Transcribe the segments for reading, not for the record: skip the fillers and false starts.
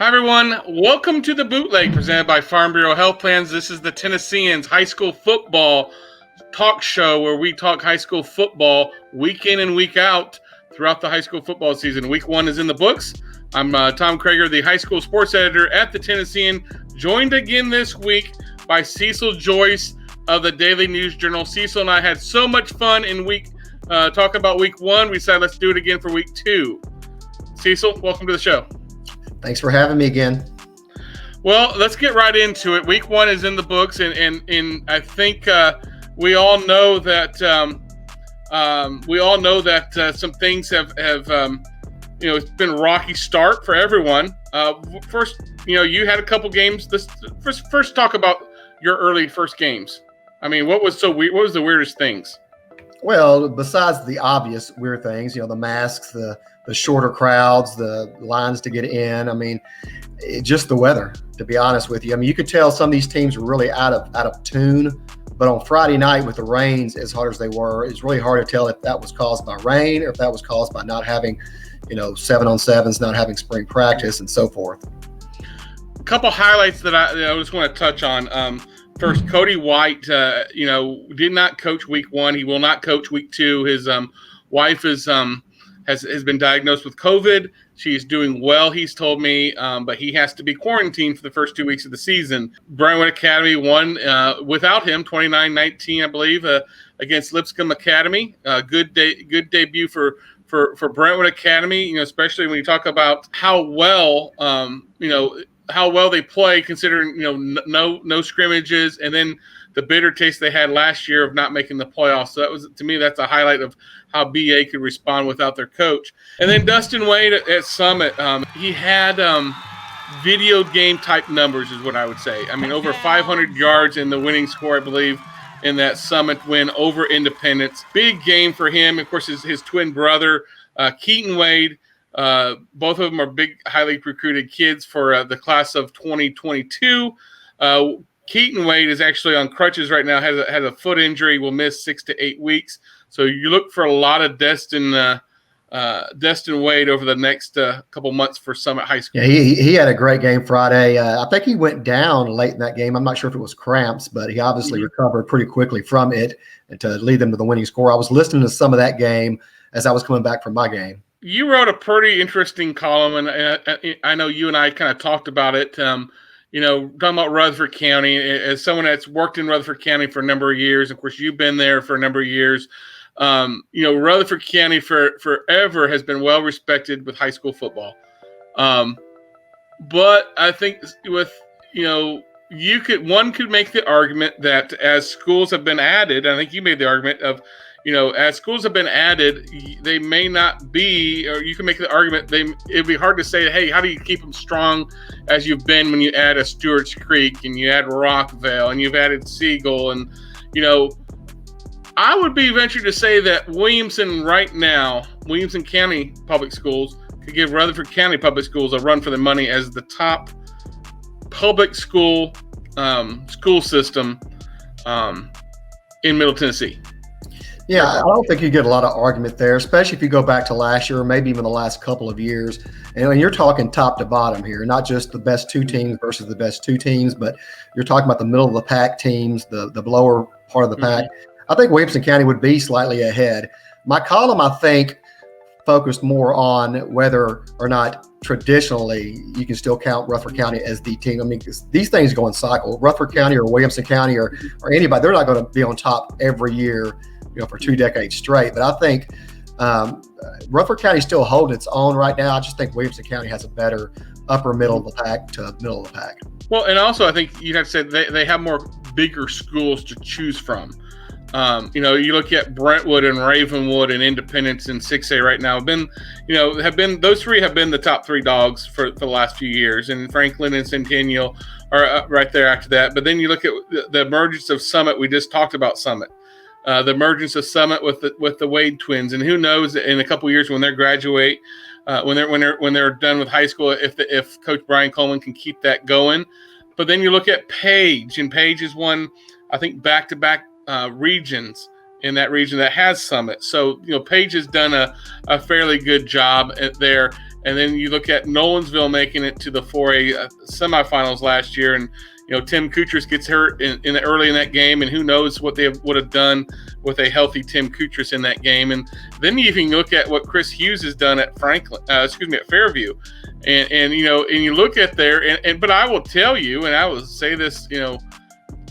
Hi, everyone. Welcome to the Bootleg presented by Farm Bureau Health Plans. This is the Tennesseans high school football talk show where we talk high school football week in and week out throughout the high school football season. Week one is in the books. I'm Tom Kreager, the high school sports editor at the Tennessean, joined again this week by Cecil Joyce of the Daily News Journal. Cecil and I had so much fun in talking about week one. We decided let's do it again for week two. Cecil, welcome to the show. Thanks for having me again. Well, let's get right into it. Week one is in the books, and I think we all know that some things have it's been a rocky start for everyone. First, you had a couple games. First talk about your early first games. I mean, what was so weird? What was the weirdest things? Well, besides the obvious weird things, the masks, the shorter crowds, the lines to get in. I mean, just the weather, to be honest with you. I mean, you could tell some of these teams were really out of tune. But on Friday night with the rains, as hard as they were, it's really hard to tell if that was caused by rain or if that was caused by not having, 7-on-7s, not having spring practice and so forth. A couple highlights that I just want to touch on. First, Cody White, did not coach week one. He will not coach week two. His wife has been diagnosed with COVID. She's doing well, he's told me, but he has to be quarantined for the first 2 weeks of the season. Ravenwood Academy won without him, 29-19, I believe, against Lipscomb Academy. Good debut for Brentwood Academy. Especially when you talk about how well they play, considering no scrimmages, and then the bitter taste they had last year of not making the playoffs. So that's a highlight of how BA could respond without their coach. And then Dustin Wade at Summit, he had video game type numbers, is what I would say. I mean, over 500 yards in the winning score, I believe, in that Summit win over Independence. Big game for him. Of course, his twin brother, Keaton Wade. Both of them are big, highly recruited kids for the class of 2022. Keaton Wade is actually on crutches right now, has a foot injury, will miss 6 to 8 weeks. So you look for a lot of Destin Wade over the next couple months for Summit High School. Yeah, he had a great game Friday. I think he went down late in that game. I'm not sure if it was cramps, but he obviously recovered pretty quickly from it and to lead them to the winning score. I was listening to some of that game as I was coming back from my game. You wrote a pretty interesting column, and I know you and I kind of talked about it. Talking about Rutherford County, as someone that's worked in Rutherford County for a number of years. Of course, you've been there for a number of years. Rutherford County forever has been well respected with high school football. But I think one could make the argument that as schools have been added, I think you made the argument of, as schools have been added, they may not be, or you can make the argument it'd be hard to say, hey, how do you keep them strong as you've been when you add a Stewart's Creek and you add Rockville and you've added Siegel and, I would be ventured to say that Williamson County Public Schools could give Rutherford County Public Schools a run for their money as the top public school system in Middle Tennessee. Yeah, I don't think you get a lot of argument there, especially if you go back to last year or maybe even the last couple of years. And you're talking top to bottom here, not just the best two teams versus the best two teams, but you're talking about the middle of the pack teams, the lower part of the pack. I think Williamson County would be slightly ahead. My column, I think, focused more on whether or not traditionally you can still count Rutherford County as the team. I mean, these things go in cycle. Rutherford County or Williamson County or anybody, they're not going to be on top every year, for 2 decades straight. But I think Rutherford County is still holding its own right now. I just think Williamson County has a better upper middle of the pack to middle of the pack. Well, and also I think you have to say they have more bigger schools to choose from. You look at Brentwood and Ravenwood and Independence in 6A right now those three have been the top three dogs for the last few years, and Franklin and Centennial are right there after that. But then you look at the emergence of Summit. We just talked about Summit, the emergence of Summit with the Wade twins, and who knows in a couple of years when they graduate, when they're done with high school, if Coach Brian Coleman can keep that going. But then you look at Page, and Page is one, I think, back-to-back regions in that region that has Summit. So, Page has done a fairly good job there. And then you look at Nolensville making it to the 4A semifinals last year, and Tim Kutrus gets hurt early in that game, and who knows what they would have done with a healthy Tim Kutrus in that game. And then you can look at what Chris Hughes has done at at Fairview, and you look at there, but I will tell you, and I will say this,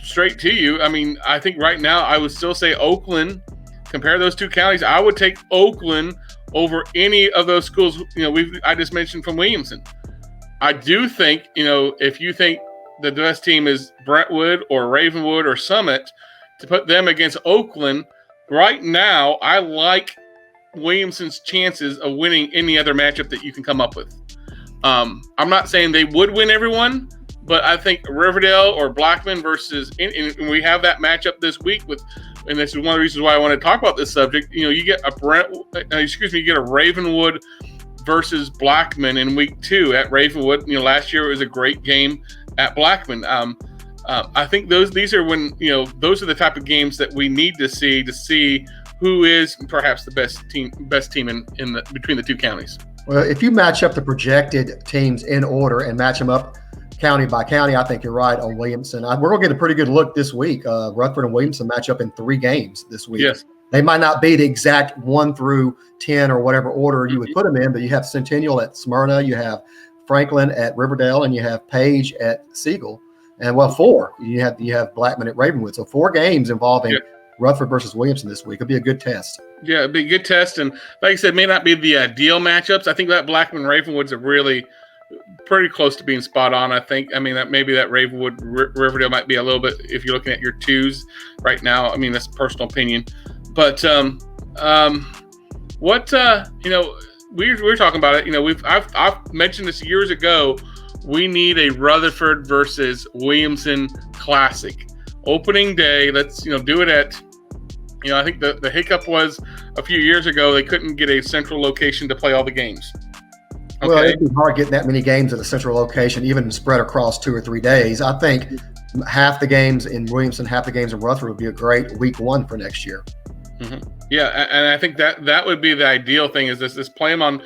straight to you. I mean, I think right now I would still say Oakland. Compare those two counties, I would take Oakland over any of those schools. I just mentioned from Williamson. I do think, if you think the best team is Brentwood or Ravenwood or Summit, to put them against Oakland right now, I like Williamson's chances of winning any other matchup that you can come up with. I'm not saying they would win everyone, but I think Riverdale or Blackman versus, and we have that matchup this week and this is one of the reasons why I want to talk about this subject. You get a Ravenwood versus Blackman in week 2 at Ravenwood. Last year it was a great game at Blackman. I think these are those are the type of games that we need to see who is perhaps the best team in between the two counties. Well, if you match up the projected teams in order and match them up county by county, I think you're right on Williamson. We're going to get a pretty good look this week. Rutherford and Williamson match up in 3 games this week. Yes. They might not be the exact 1 through 10 or whatever order you would put them in, but you have Centennial at Smyrna, you have Franklin at Riverdale, and you have Page at Siegel. And 4. You have Blackman at Ravenwood. So 4 games involving Rutherford versus Williamson this week. It'll be a good test. Yeah, it'll be a good test. And like I said, may not be the ideal matchups. I think that Blackman Ravenwood's a really pretty close to being spot on. I think. I mean, that Ravenwood Riverdale might be a little bit, if you're looking at your 2s right now. I mean, that's personal opinion. But we're talking about it. I've mentioned this years ago. We need a Rutherford versus Williamson Classic opening day. Let's do it at. I think the hiccup was a few years ago they couldn't get a central location to play all the games. Okay. Well, it'd be hard getting that many games at a central location, even spread across 2 or 3 days. I think half the games in Williamson, half the games in Rutherford would be a great week 1 for next year. Mm-hmm. Yeah, and I think that would be the ideal thing is this play them on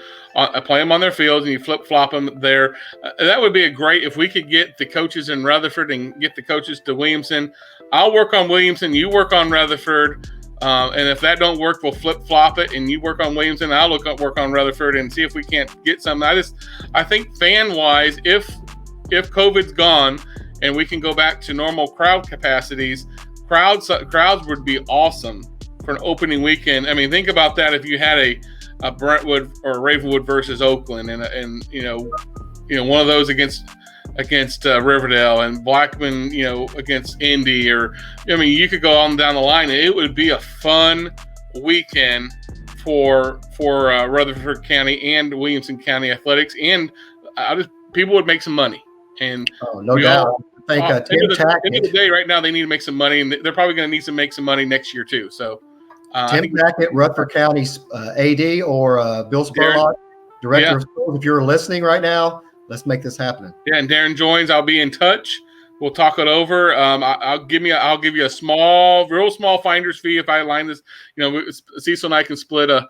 their fields and you flip flop them there. That would be a great if we could get the coaches in Rutherford and get the coaches to Williamson. I'll work on Williamson, you work on Rutherford. And if that don't work, we'll flip flop it, and you work on Williamson. I'll work on Rutherford and see if we can't get something. I think fan wise, if COVID's gone and we can go back to normal crowd capacities, crowds would be awesome for an opening weekend. I mean, think about that if you had a Brentwood or Ravenwood versus Oakland, and one of those against Riverdale and Blackman, against Indy, or you could go on down the line. It would be a fun weekend for Rutherford County and Williamson County athletics, and people would make some money. And no doubt. I think at the end of the day, right now they need to make some money, and they're probably going to need to make some money next year too. So Tim Tackett, Rutherford County's AD, or Bill Spurlock, Director of Schools, if you're listening right now. Let's make this happen. Yeah, and Darren joins. I'll be in touch. We'll talk it over. I'll give you a real small finder's fee if I line this. Cecil and I can split a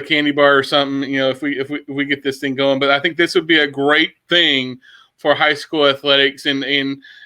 candy bar or something. If we get this thing going. But I think this would be a great thing for high school athletics, and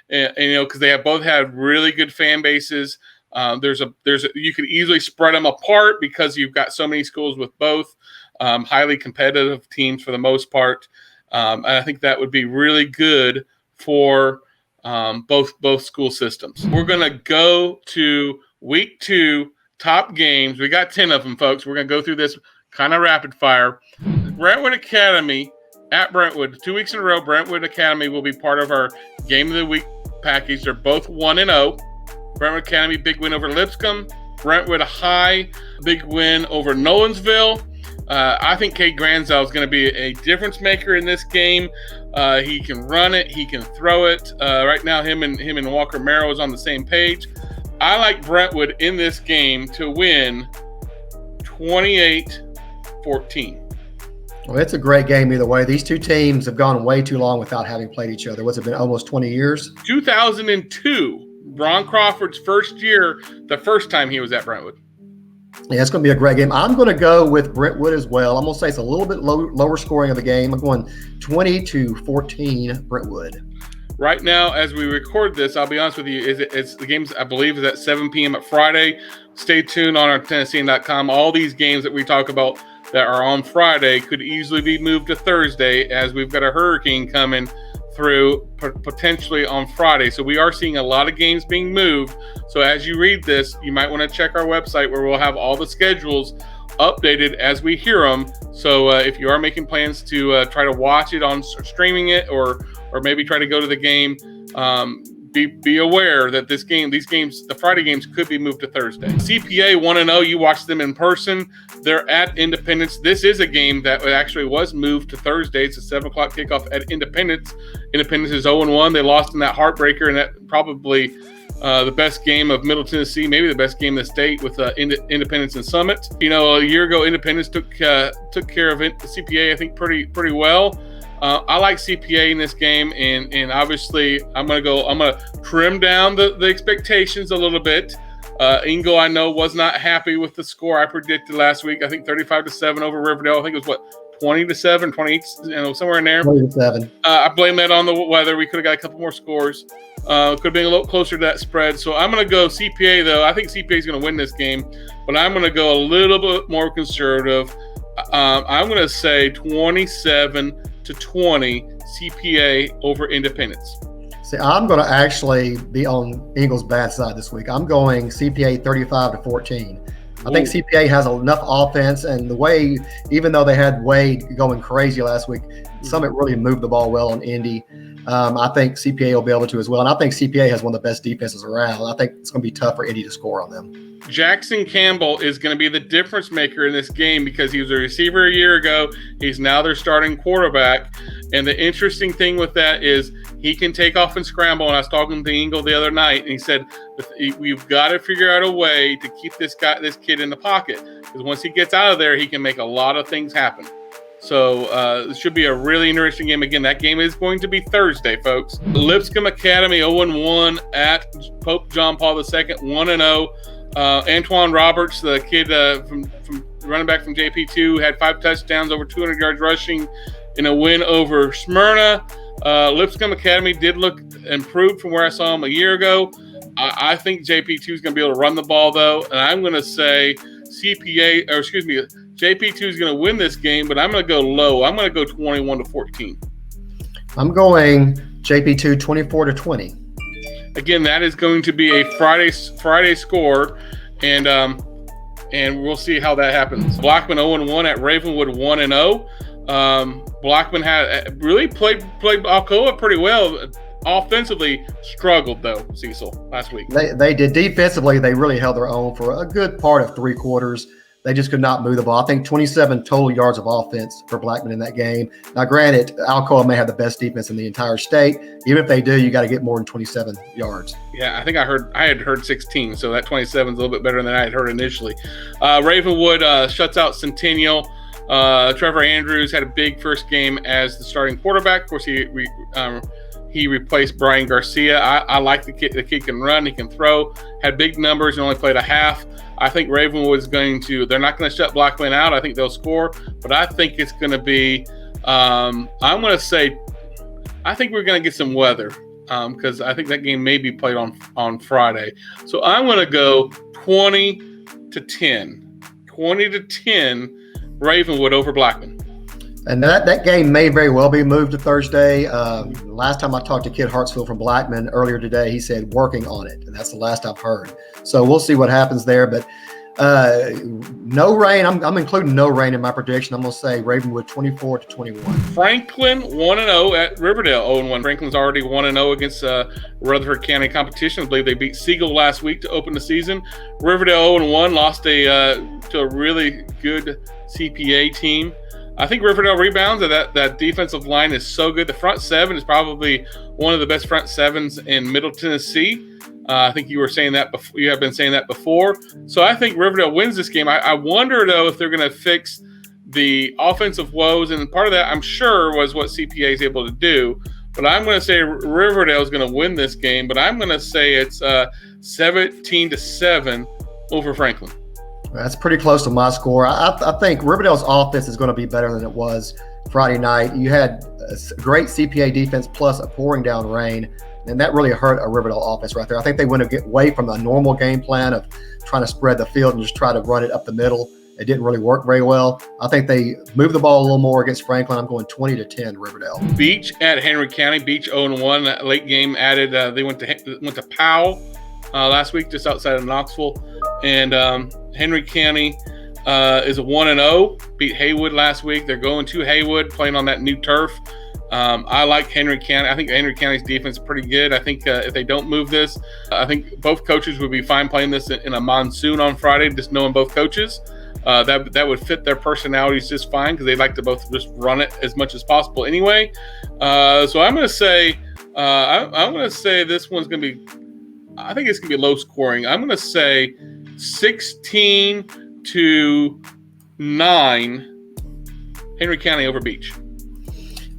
because they have both had really good fan bases. You could easily spread them apart because you've got so many schools with both highly competitive teams for the most part. And I think that would be really good for both school systems. We're going to go to week 2 top games. We got 10 of them, folks. We're going to go through this kind of rapid fire. Brentwood Academy at Brentwood. 2 weeks in a row, Brentwood Academy will be part of our Game of the Week package. They're both 1-0. Brentwood Academy, big win over Lipscomb. Brentwood High, big win over Nolensville. I think Cade Granzel is going to be a difference maker in this game. He can run it. He can throw it. Right now, him and Walker Merrow is on the same page. I like Brentwood in this game to win 28-14. Well, it's a great game either way. These two teams have gone way too long without having played each other. What's it been, almost 20 years? 2002, Ron Crawford's first year, the first time he was at Brentwood. Yeah, it's going to be a great game. I'm going to go with Brentwood as well. I'm going to say it's a little bit lower scoring of the game. I'm going 20-14 Brentwood. Right now, as we record this, I'll be honest with you, it's the games, I believe, is at 7 p.m. at Friday. Stay tuned on our Tennessean.com. All these games that we talk about that are on Friday could easily be moved to Thursday, as we've got a hurricane coming through potentially on Friday. So we are seeing a lot of games being moved. So as you read this, you might want to check our website where we'll have all the schedules updated as we hear them. So if you are making plans to try to watch it on streaming it, or maybe try to go to the game, be aware that these games, the Friday games, could be moved to Thursday. CPA 1-0, you watch them in person. They're at Independence. This is a game that actually was moved to Thursday. It's a 7 o'clock kickoff at Independence. Independence is 0-1. They lost in that heartbreaker, and that probably the best game of Middle Tennessee, maybe the best game in the state, with Independence and Summit. You know, a year ago, Independence took care of CPA, I think, pretty well. I like CPA in this game, and obviously I'm gonna trim down the expectations a little bit. Ingo, I know, was not happy with the score I predicted last week. I think 35-7 over Riverdale. I think it was 20-7, 28, somewhere in there. 20-7. I blame that on the weather. We could have got a couple more scores. Could have been a little closer to that spread. So I'm going to go CPA, though. I think CPA is going to win this game, but I'm going to go a little bit more conservative. I'm going to say 27-20 CPA over Independence. See, I'm going to actually be on Ingles' bad side this week. I'm going CPA 35-14. I think CPA has enough offense, and the way, even though they had Wade going crazy last week, Summit really moved the ball well on Indy. I think CPA will be able to as well, and I think CPA has one of the best defenses around. I think it's going to be tough for Indy to score on them. Jackson Campbell is going to be the difference maker in this game because he was a receiver a year ago. He's now their starting quarterback, and the interesting thing with that is he can take off and scramble. And I was talking to Ingle the other night, and he said, we've got to figure out a way to keep this kid in the pocket, because once he gets out of there, he can make a lot of things happen. So it should be a really interesting game. Again, that game is going to be Thursday, folks. Lipscomb Academy 0-1 at Pope John Paul II, 1-0. Antoine Roberts, the kid from running back from JP2, had 5 touchdowns, over 200 yards rushing in a win over Smyrna. Lipscomb Academy did look improved from where I saw him a year ago. I think JP2 is going to be able to run the ball, though, and I'm going to say JP2 is going to win this game, but I'm going to go low. I'm going to go 21-14. I'm going JP2 24-20. Again, that is going to be a Friday score, and we'll see how that happens. Blackman 0-1 at Ravenwood 1-0. Blackman had really played Alcoa pretty well. Offensively, struggled though, Cecil, last week. They did. Defensively, they really held their own for a good part of 3 quarters. They just could not move the ball. I think 27 total yards of offense for Blackman in that game. Now, granted, Alcoa may have the best defense in the entire state. Even if they do, you got to get more than 27 yards. Yeah, I think I had heard 16, so that 27 is a little bit better than I had heard initially. Ravenwood shuts out Centennial. Trevor Andrews had a big first game as the starting quarterback. Of course, he replaced Brian Garcia. I like the kid. The kid can run. He can throw. Had big numbers and only played a half. I think Ravenwood is they're not going to shut Blackman out. I think they'll score. But I think it's going to be, I'm going to say, I think we're going to get some weather because I think that game may be played on Friday. So I'm going to go 20-10. 20-10 Ravenwood over Blackman. And that game may very well be moved to Thursday. Last time I talked to Kid Hartsfield from Blackman earlier today, he said working on it, and that's the last I've heard. So we'll see what happens there. But no rain. I'm including no rain in my prediction. I'm going to say Ravenwood 24-21. Franklin 1-0 at Riverdale 0-1. Franklin's already 1-0 against Rutherford County competition. I believe they beat Siegel last week to open the season. Riverdale 0-1 lost to a really good CPA team. I think Riverdale rebounds, and that defensive line is so good. The front seven is probably one of the best front sevens in Middle Tennessee. I think you were saying that before. You have been saying that before. So I think Riverdale wins this game. I wonder, though, if they're going to fix the offensive woes, and part of that, I'm sure, was what CPA is able to do. But I'm going to say Riverdale is going to win this game, but I'm going to say it's 17-7 over Franklin. That's pretty close to my score. I think Riverdale's offense is going to be better than it was Friday night. You had a great CPA defense plus a pouring down rain, and that really hurt a Riverdale offense right there. I think they went to get away from a normal game plan of trying to spread the field and just try to run it up the middle. It didn't really work very well. I think they moved the ball a little more against Franklin. I'm going 20-10 Riverdale. Beach at Henry County. Beach 0-1. That late game added. They went to Powell last week, just outside of Knoxville, and Henry County is a 1-0. Beat Haywood last week. They're going to Haywood, playing on that new turf. I like Henry County. I think Henry County's defense is pretty good. I think if they don't move this, I think both coaches would be fine playing this in a monsoon on Friday, just knowing both coaches. That would fit their personalities just fine because they like to both just run it as much as possible anyway. So I'm going to say this one's going to be, I think it's going to be low scoring. I'm going to say 16-9 Henry County over Beach.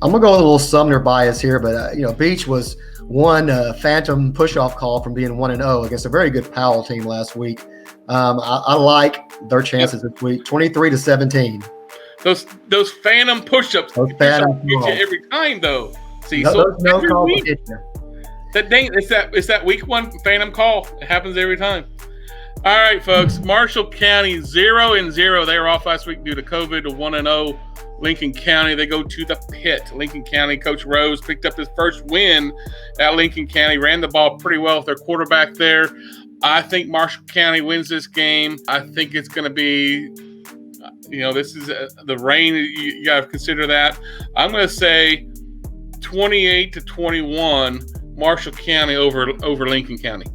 I'm going to go with a little Sumner bias here, but Beach was one phantom push-off call from being 1-0 against a very good Powell team last week. I like their chances this week, 23-17. Those phantom push-ups get you every time, though. See, so every week, it's that week one phantom call. It happens every time. All right, folks. Marshall County 0-0. They were off last week due to COVID. 1-0. Lincoln County, they go to the pit. Lincoln County, Coach Rose picked up his first win at Lincoln County, ran the ball pretty well with their quarterback there. I think Marshall County wins this game. I think it's going to be, this is the rain. You got to consider that. I'm going to say 28-21 Marshall County over Lincoln County.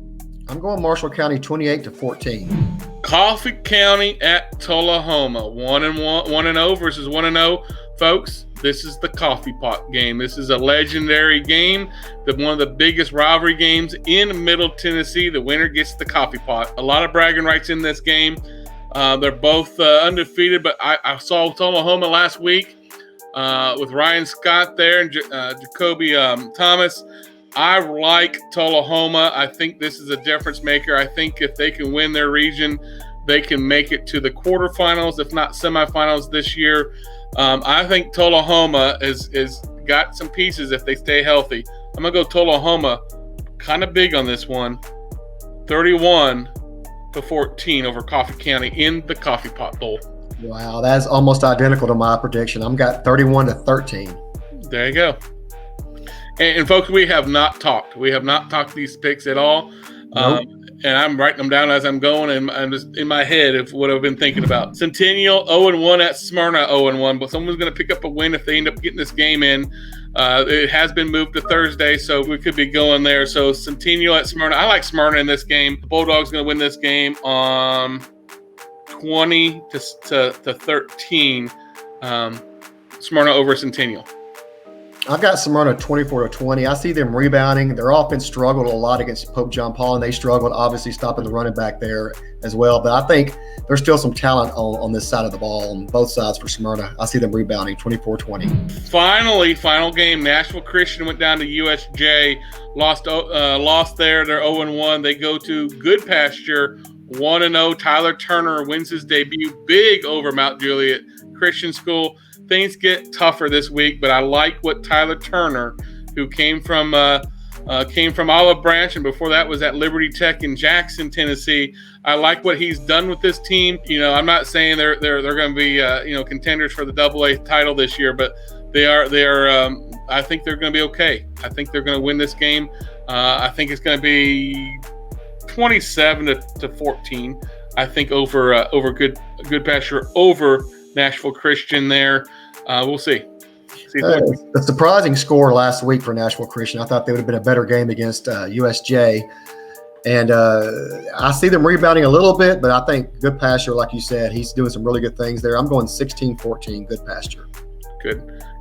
I'm going Marshall County 28-14. Coffee County at Tullahoma, 1-0 versus 1-0. Folks, this is the coffee pot game. This is a legendary game, one of the biggest rivalry games in Middle Tennessee. The winner gets the coffee pot. A lot of bragging rights in this game. They're both undefeated, but I saw Tullahoma last week with Ryan Scott there and Jacoby Thomas. I like Tullahoma. I think this is a difference maker. I think if they can win their region, they can make it to the quarterfinals, if not semifinals this year. I think Tullahoma is got some pieces if they stay healthy. I'm going to go Tullahoma kind of big on this one. 31-14 over Coffee County in the Coffee Pot Bowl. Wow, that's almost identical to my prediction. I've got 31-13. There you go. And folks, we have not talked. We have not talked these picks at all. Nope. And I'm writing them down as I'm going, and I'm just in my head of what I've been thinking about. Centennial 0-1 at Smyrna 0-1, but someone's going to pick up a win if they end up getting this game in. It has been moved to Thursday, so we could be going there. So Centennial at Smyrna. I like Smyrna in this game. The Bulldogs going to win this game on 20-13. Smyrna over Centennial. I've got Smyrna 24-20. I see them rebounding. Their offense struggled a lot against Pope John Paul, and they struggled, obviously, stopping the running back there as well. But I think there's still some talent on this side of the ball on both sides for Smyrna. I see them rebounding 24-20. Finally, final game. Nashville Christian went down to USJ, lost there. They're 0-1. They go to Goodpasture, 1-0. Tyler Turner wins his debut big over Mount Juliet Christian School. Things get tougher this week, but I like what Tyler Turner, who came from Olive Branch, and before that was at Liberty Tech in Jackson, Tennessee. I like what he's done with this team. I'm not saying they're going to be contenders for the AA title this year, but they are. I think they're going to be okay. I think they're going to win this game. I think it's going to be 27-14. I think over Goodpasture over Nashville Christian there. We'll see. A surprising score last week for Nashville Christian. I thought they would have been a better game against USJ. And I see them rebounding a little bit, but I think Goodpasture, like you said, he's doing some really good things there. I'm going 16-14 Goodpasture.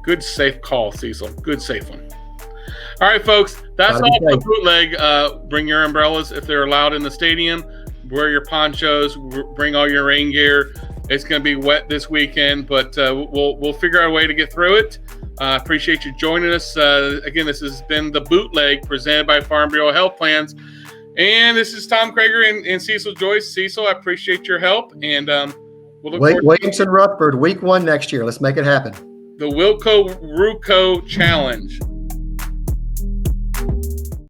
Good safe call, Cecil. Good safe one. All right, folks. That's all for Bootleg. Bring your umbrellas if they're allowed in the stadium. Wear your ponchos. Bring all your rain gear. It's going to be wet this weekend, but we'll figure out a way to get through it. Appreciate you joining us. Again, this has been the Bootleg presented by Farm Bureau Health Plans. And this is Tom Kreager and Cecil Joyce. Cecil, I appreciate your help, and we'll look forward Williamson Rutherford, week 1 next year. Let's make it happen. to the Wilco Ruco Challenge.